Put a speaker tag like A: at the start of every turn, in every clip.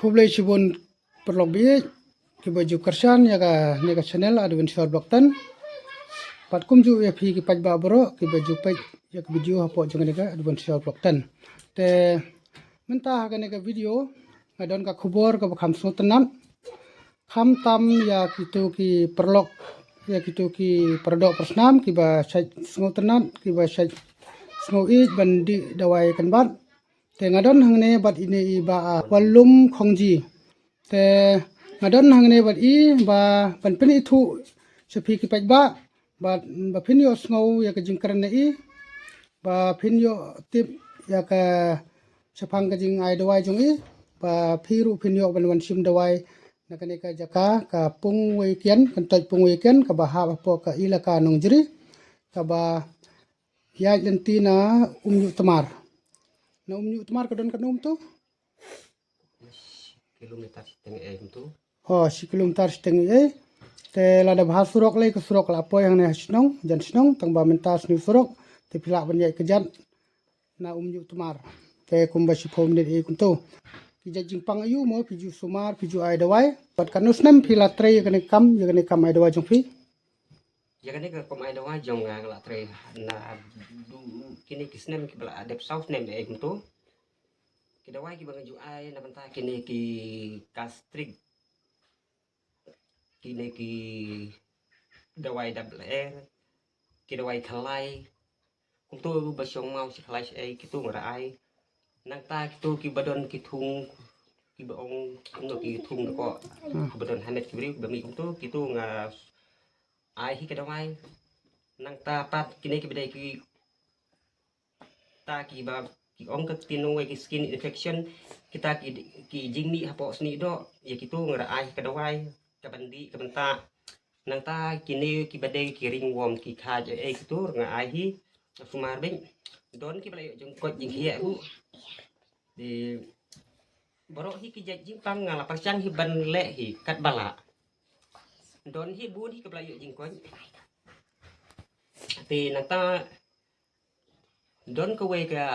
A: Hublay Shibun perlobi ki baju kersan ya ka nega channel adventure bloktan patkum ju ya phi ki pajba bro ki baju paj ya ki video hapo jangan nega adventure bloktan te menta ha nega video ngadon ka khubor ka kham sutenan kham tam ya kitu ki perlok ya kitu ki perdok persnam ki ba sutenan ki ba snoi bandi dawai kan bat te ngadon hangne bat ini ba walum khongji te ngadon hangne bat I ba pan peni thu sepi ki paj ba pin yo sngo ya ka jingkran ne I ba pin yo tip ya ka sepang ka jing ai dawai jong I ba phiru pin yo ban sim dawai na ka ne ka jaka ka pung wei kian kan taj pung wei kian ka ba ha po ka ila ka nong jri ka ba ya lenti na umyu tamar na umyu tamar ka don ka nom tu
B: kilometer setengah itu.
A: Oh, si kilometer setengah te lada bahas surok lagi ke surok la apa yang ne snong jan snong tang ba mentas ni surok te pila banyak kejan na umyu tamar te kumba si phom ne kuntu ki jajing pang ayu mo piju sumar piju ai dawai pat kanus nem pila tre ya kene kam ai dawai jong pi
B: Ya kan ke pemain doang jong ngang la tre na du kini kisnem ki bala adep south nem itu. Kita wai ki bangaju ai na banta kini ki kastrik kini ki dawai double air ki dawai khalai untuk basyong mau si khalai ai kitu ngara ai nang ta kitu ki badon ki thung ki baong no ki thung ko badon hanet ki bri bami untuk kitu nga ai hi ki dawai nang ta pat kini ki bedai ki ta ki ba ki ong ka tinu ki skin infection kita ki jingni hapo sni do ya kitu ngara ai ka dawai ka bandi ka benta nang ta kini ki badai ki ring worm ki kha je kitu nga ai hi sumar bing don ki balai jong ko jing hia hu di borok hi ki jing pang ngala pasang hi ban le hi kat bala don hi bun hi ka balai jing ko ti nang ta don ko we ka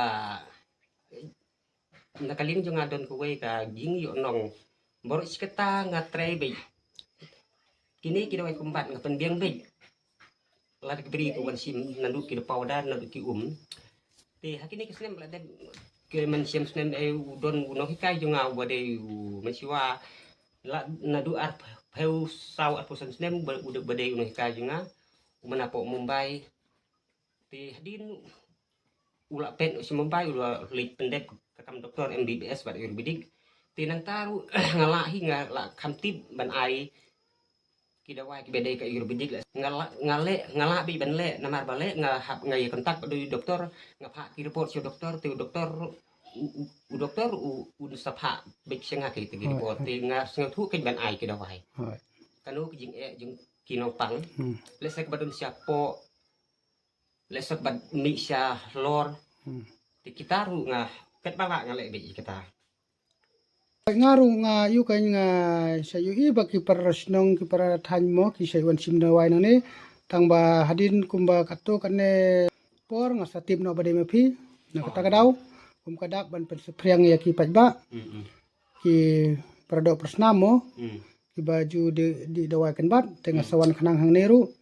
B: nakalin jo nga don ko we ka ging yo nong borok sikata nga tray be kini ki dawai kumbat nga penbiang be la ki beri ko wan sim nandu ki powder nandu ki ti hakini ki snem la de ki man sim snem e don no hikai jo nga wade man siwa la nadu ar peu saw ar posan snem bade no hikai jo nga manapo Mumbai ti hadin ula pen si Mumbai ula lik pendek kakam doktor MBBS bat Ayurvedic tinang taru ngala hi ngala kamtib ban ai kidawai ki bedai ka Ayurvedic ngala bi ban le namar bale ngahap ngai kontak du doktor ngapha ki report si doktor tu doktor u sapha bik senga ki ti report ti nga senga thu ken ban ai kidawai kanu ki jing jing kinopang lesek badun siapo lesek bad mi sia lor ti kita ru nga ket bala nga le bi kita
A: ngaru nga yu kan nga sayu I baki parasnong ki para than mo ki saywan sim dawai no ne tang ba hadin kumba kato kane por nga satip no bade mapi na kata kadau kadak ban pen sepriang ya ki pajba ki paradok persnam mo ki baju di dawai kan bat tengah sawan khanang hang neru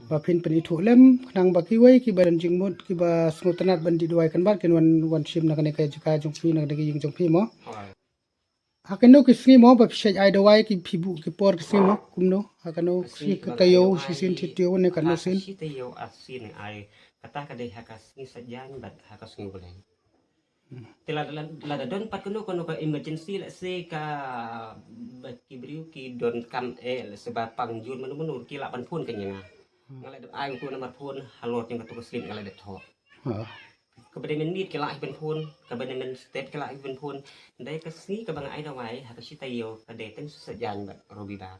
A: ba pin pen itu lem khanang ba ki wei ki badan jingmut ki ba smutanat ban di dawai kan bat ken wan sim na kane ka jaka jongpi na kane ying jongpi mo hakano kisni mo ba pishaj ai dawai ki phibu ki por kisni mo kumno hakano si katayo sisin tityo ne kanu sin
B: sitayo asin ai kata kade hakas ni sajan bat hakas ni boleh tila la don pat kuno ka emergency let's say ka ki briu ki don kam sebab pangjul menu ki la ban pun kanya ngale ai ku nomor pun halot yang katu slim ngale de tho kepada menit kala ben pun kepada men step kala ben pun dai ka si ka bang ai dawai ha ka sitayo ka de ten sajan bat robi ba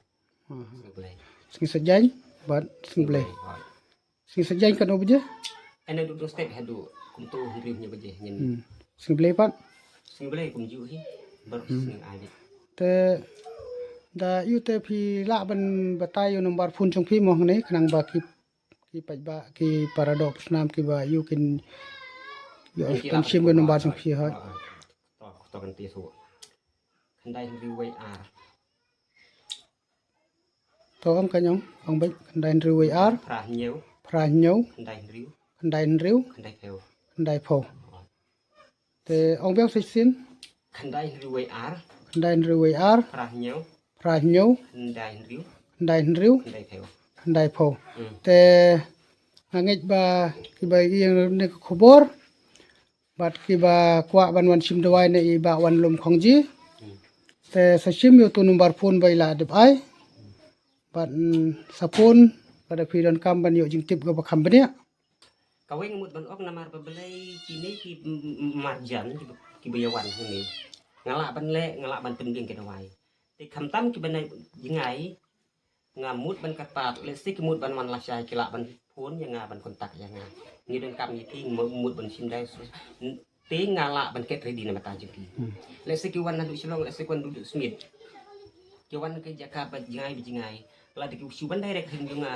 B: boleh
A: sing sajan bat sing boleh sing sajan kan obje
B: ana du step hadu kum tu hiri nya beje nyen
A: sing boleh pat
B: sing boleh kum ju hi bar sing ai
A: te da yu te phi la ban batayo nomor phun jong phi mo ne khanang ba ki pajba ki paradok snam ki ba yu kin yo tan sim ga nomor jong phi ha
B: to kan ti su Kandai riwai ar.
A: to ông cái nhông ông bích đàn rưu với ar
B: Pra nhiều.
A: pra nhau
B: Kandai riu.
A: đàn rưu
B: Kandai phèo.
A: đàn phô thì ông biết thích xin
B: Kandai riwai ar.
A: đàn rưu với ar
B: Pra nhiều.
A: pra nhau
B: Kandai riu.
A: đàn rưu
B: Kandai phèo.
A: đàn phô
B: Ừ.
A: thì ngait ba kiba yang ne khobor bat kiba kwa ban wan sim dawai ne i ba wan lum khongji te sa sim yo tu number phone bai la de ai bat sapun pada fidan kam ban yo jing tip go ba kham bania
B: Kau yang mut ban ok namar babelai kini ki marjan ki bayawan ni. Ngalak ban le ngalak ban pendiang ke dawai. Ti khamtam ki ban jingai ngamut ban kapat le sik mut ban wan lasai ki lak ban phun yang ban kontak yang ni dan kam ni ti mut ban sim dai ti ngalak ban ket ready na mata jeki. Le sik wan nadu silong le sik wan duduk smith. Ki wan ke jaka ban jingai la di ku ban direct hin nga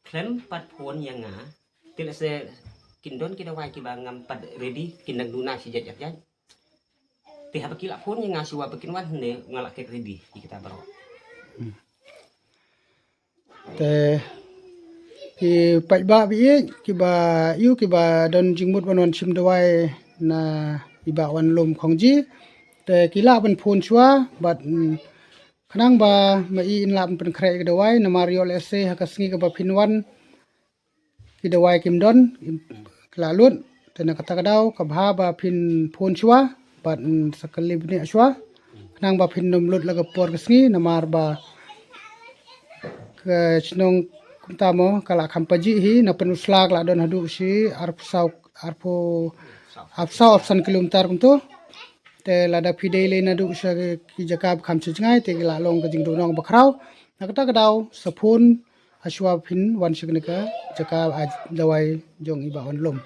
B: klem pat phun yang Tidak se kindon kita wai ki bangam pad ready kindang duna si jajak jaj. Ti haba kila pun yang ngasu wa bikin wan ne ngalak ke ready kita baro.
A: te ki pai ba bi ki ba yu ki ba don jingmut ban wan sim dawai na i ba wan lum khongji te ki la ban phun chua bat khanang ba ma i in lam pen khre ke dawai na mario le se ha ka sngi ka ba phin wan ki dawai kim don lalut te na kata kadau ka bha ba phin phun chua bat sakali bni chua khanang ba phin num lut la ka por ka sngi na mar ba ke chnong kumtamo kala khampaji hi na penuslak la don hadu si arpo option kilometer kumto te lada pide le na du sa ki jakab kham chingai te la long ka jing do nong bakrau na kata kadau sapun aswa phin wan siknika jakab dawai jong iba on lom